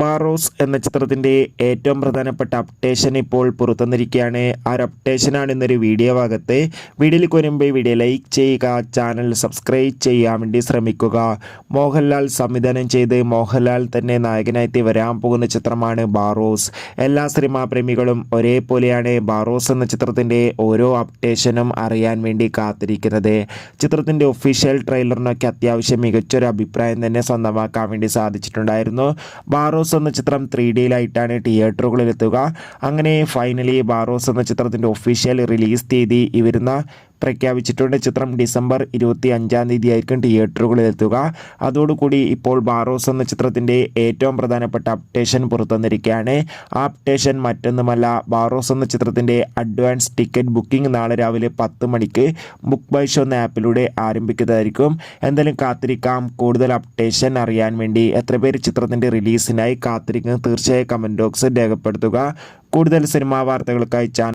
ബാറോസ് എന്ന ചിത്രത്തിൻ്റെ ഏറ്റവും പ്രധാനപ്പെട്ട അപ്ഡേഷൻ ഇപ്പോൾ പുറത്തുവന്നിരിക്കുകയാണ്. ആ ഒരു അപ്ഡേഷനാണ് ഇന്നൊരു വീഡിയോ ഭാഗത്ത്. വീഡിയോയിലേക്ക് വരുമ്പോൾ വീഡിയോ ലൈക്ക് ചെയ്യുക, ചാനൽ സബ്സ്ക്രൈബ് ചെയ്യാൻ വേണ്ടി ശ്രമിക്കുക. മോഹൻലാൽ സംവിധാനം ചെയ്ത് മോഹൻലാൽ തന്നെ നായകനായി വരാൻ പോകുന്ന ചിത്രമാണ് ബാറോസ്. എല്ലാ സിനിമാ പ്രേമികളും ഒരേപോലെയാണ് ബാറോസ് എന്ന ചിത്രത്തിൻ്റെ ഓരോ അപ്ഡേഷനും അറിയാൻ വേണ്ടി കാത്തിരിക്കുന്നത്. ചിത്രത്തിൻ്റെ ഒഫീഷ്യൽ ട്രെയിലറിനൊക്കെ അത്യാവശ്യം മികച്ചൊരു അഭിപ്രായം തന്നെ സ്വന്തമാക്കാൻ വേണ്ടി സാധിച്ചിട്ടുണ്ടായിരുന്നു. ബാറോസ് എന്ന ചിത്രം 3Dയിലായിട്ടാണ് തിയേറ്ററുകളിൽ എത്തുക. അങ്ങനെ ഫൈനലി ബാറോസ് എന്ന ചിത്രത്തിൻ്റെ ഒഫീഷ്യൽ റിലീസ് തീയതി ഈ വരുന്ന പ്രഖ്യാപിച്ചിട്ടുണ്ട്. ചിത്രം ഡിസംബർ 25 ആയിരിക്കും തിയേറ്ററുകളിൽ എത്തുക. അതോടുകൂടി ഇപ്പോൾ ബാറോസ് എന്ന ചിത്രത്തിൻ്റെ ഏറ്റവും പ്രധാനപ്പെട്ട അപ്ഡേഷൻ പുറത്തുവന്നിരിക്കുകയാണ്. ആ അപ്ഡേഷൻ മറ്റൊന്നുമല്ല, ബാറോസ് എന്ന ചിത്രത്തിൻ്റെ അഡ്വാൻസ് ടിക്കറ്റ് ബുക്കിംഗ് നാളെ രാവിലെ 10 മണിക്ക് ബുക്ക് ബൈ ഷോ എന്ന ആപ്പിലൂടെ ആരംഭിക്കുന്നതായിരിക്കും. എന്തായാലും കാത്തിരിക്കാം കൂടുതൽ അപ്ഡേഷൻ അറിയാൻ വേണ്ടി. എത്ര പേര് ചിത്രത്തിൻ്റെ റിലീസിനായി കാത്തിരിക്കുന്നത് തീർച്ചയായും കമൻറ്റ് ബോക്സിൽ രേഖപ്പെടുത്തുക. കൂടുതൽ സിനിമാ വാർത്തകൾക്കായി ചാനൽ